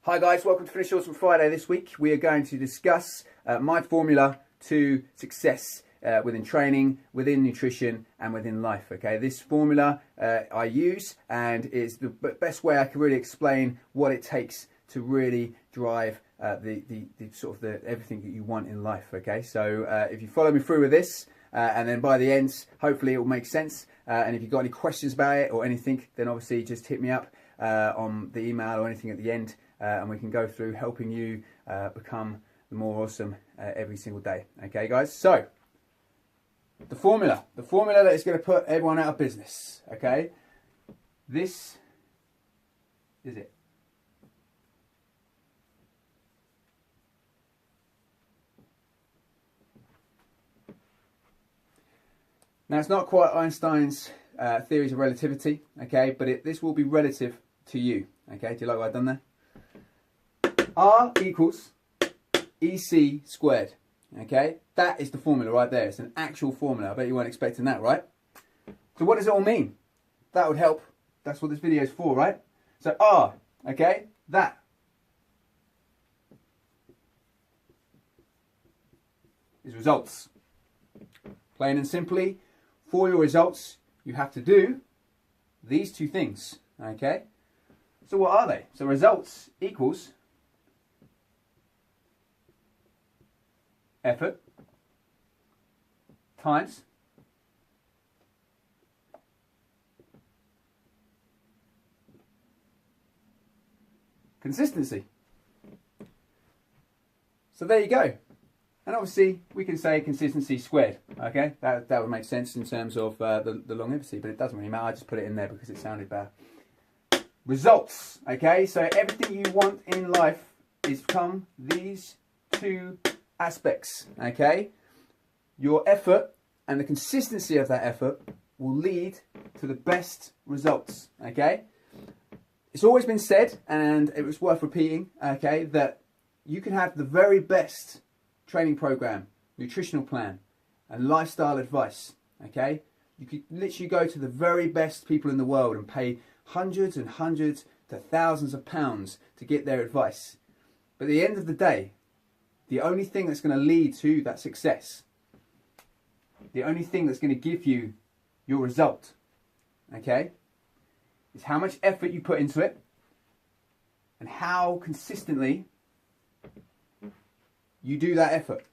Hi guys, welcome to Finish Awesome Friday. This week we are going to discuss my formula to success within training, within nutrition and within life. Okay, this formula I use and is the best way I can really explain what it takes to really drive the everything that you want in life. Okay, so if you follow me through with this and then by the end hopefully it will make sense, and if you've got any questions about it or anything, then obviously just hit me up on the email or anything at the end. And we can go through helping you become more awesome every single day. Okay, guys? So, the formula that is going to put everyone out of business. Okay? This is it. Now, it's not quite Einstein's theories of relativity, okay? But this will be relative to you. Okay? Do you like what I've done there? R equals EC squared. Okay, that is the formula right there. It's an actual formula. I bet you weren't expecting that, right? So what does it all mean? That would help. That's what this video is for, right? So R, okay, that is results. Plain and simply, for your results, you have to do these two things. Okay, so what are they? So results equals effort times consistency. So there you go. And obviously we can say consistency squared. Okay, that would make sense in terms of the longevity, but it doesn't really matter. I just put it in there because it sounded better. Results. Okay, so everything you want in life is from these two aspects. Okay, your effort and the consistency of that effort will lead to the best results. Okay, it's always been said, and it was worth repeating, okay, that you can have the very best training program, nutritional plan and lifestyle advice. Okay, you could literally go to the very best people in the world and pay hundreds and hundreds to thousands of pounds to get their advice, but at the end of the day, the only thing that's going to lead to that success, the only thing that's going to give you your result, okay, is how much effort you put into it and how consistently you do that effort.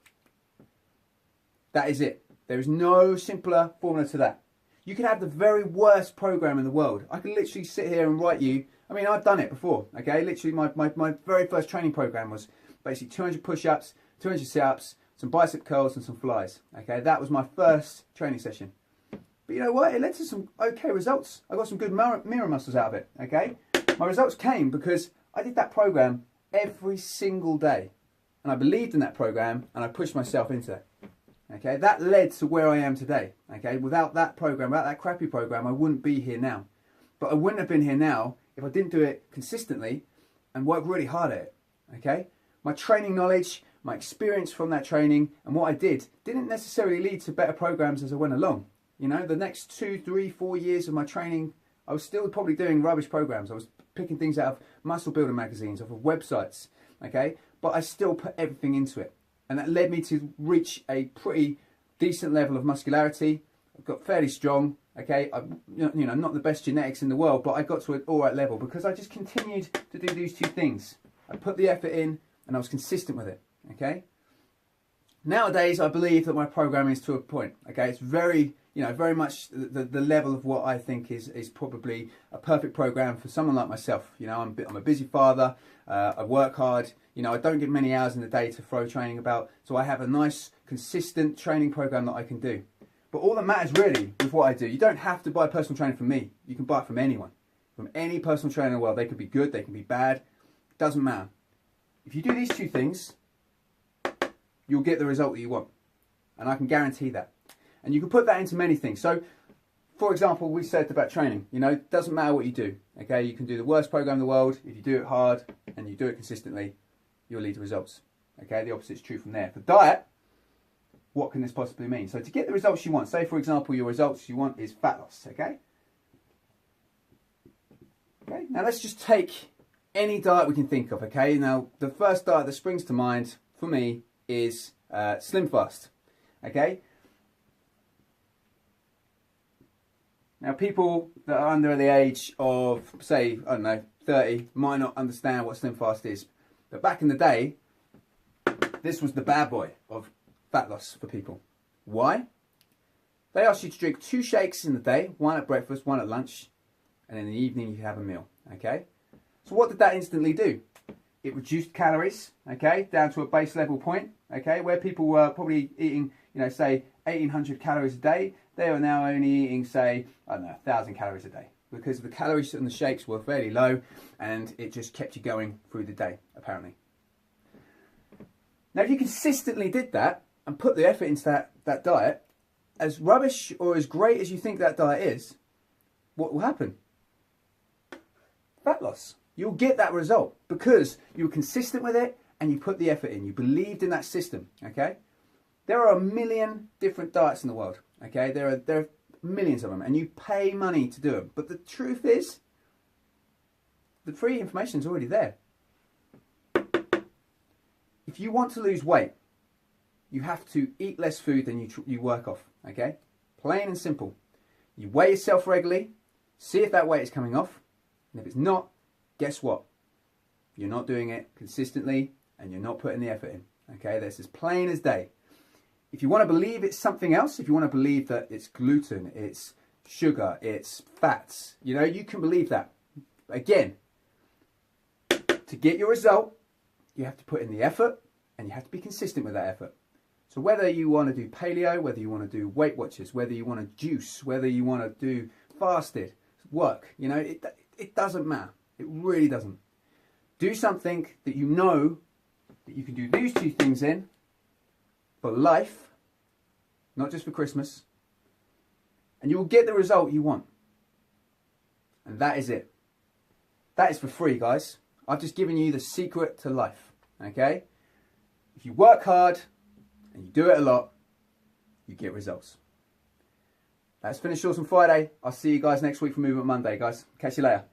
That is it. There is no simpler formula to that. You can have the very worst program in the world. I can literally sit here and write you, I mean, I've done it before, okay, literally my very first training program was basically 200 push-ups, 200 sit-ups, some bicep curls and some flies. Okay, that was my first training session. But you know what? It led to some okay results. I got some good mirror muscles out of it. Okay, my results came because I did that program every single day. And I believed in that program and I pushed myself into it. Okay, that led to where I am today. Okay, without that program, without that crappy program, I wouldn't be here now. But I wouldn't have been here now if I didn't do it consistently and work really hard at it. Okay. My training knowledge, my experience from that training and what I didn't necessarily lead to better programs as I went along. You know, the next 2, 3, 4 years of my training, I was still probably doing rubbish programs. I was picking things out of muscle builder magazines, off of websites, okay? But I still put everything into it. And that led me to reach a pretty decent level of muscularity. I got fairly strong, okay? You know, not the best genetics in the world, but I got to an all right level because I just continued to do these two things. I put the effort in, and I was consistent with it, okay? Nowadays, I believe that my programming is to a point, okay? It's very, you know, very much the level of what I think is probably a perfect program for someone like myself. You know, I'm a busy father, I work hard, you know, I don't get many hours in the day to throw training about, so I have a nice, consistent training program that I can do. But all that matters really with what I do, you don't have to buy personal training from me. You can buy it from anyone, from any personal trainer in the world. They could be good, they can be bad, it doesn't matter. If you do these two things, you'll get the result that you want. And I can guarantee that. And you can put that into many things. So, for example, we said about training, you know, it doesn't matter what you do. Okay, you can do the worst program in the world. If you do it hard and you do it consistently, you'll lead to results. Okay, the opposite is true from there. For diet, what can this possibly mean? So to get the results you want, say for example, your results you want is fat loss, okay? Okay, now let's just take any diet we can think of, okay? Now, the first diet that springs to mind for me is Slim Fast, okay? Now, people that are under the age of, say, I don't know, 30 might not understand what Slim Fast is. But back in the day, this was the bad boy of fat loss for people. Why? They asked you to drink 2 shakes in the day, one at breakfast, one at lunch, and in the evening you have a meal, okay? So what did that instantly do? It reduced calories, okay, down to a base level point, okay, where people were probably eating, you know, say 1,800 calories a day. They are now only eating, say, I don't know, 1,000 calories a day, because the calories in the shakes were fairly low, and it just kept you going through the day, apparently. Now, if you consistently did that and put the effort into that diet, as rubbish or as great as you think that diet is, what will happen? Fat loss. You'll get that result because you were consistent with it and you put the effort in. You believed in that system, okay? There are a million different diets in the world, okay? There are millions of them, and you pay money to do them. But the truth is, the free information is already there. If you want to lose weight, you have to eat less food than you work off, okay? Plain and simple. You weigh yourself regularly, see if that weight is coming off, and if it's not, guess what? You're not doing it consistently and you're not putting the effort in, okay? That's as plain as day. If you want to believe it's something else, if you want to believe that it's gluten, it's sugar, it's fats, you know, you can believe that. Again, to get your result, you have to put in the effort and you have to be consistent with that effort. So whether you want to do paleo, whether you want to do Weight Watchers, whether you want to juice, whether you want to do fasted work, you know, it doesn't matter. It really doesn't. Do something that you know that you can do these 2 things in for life, not just for Christmas, and you will get the result you want. And that is it. That is for free, guys. I've just given you the secret to life, okay? If you work hard and you do it a lot, you get results. That's Finish Shorts on Friday. I'll see you guys next week for Movement Monday, guys. Catch you later.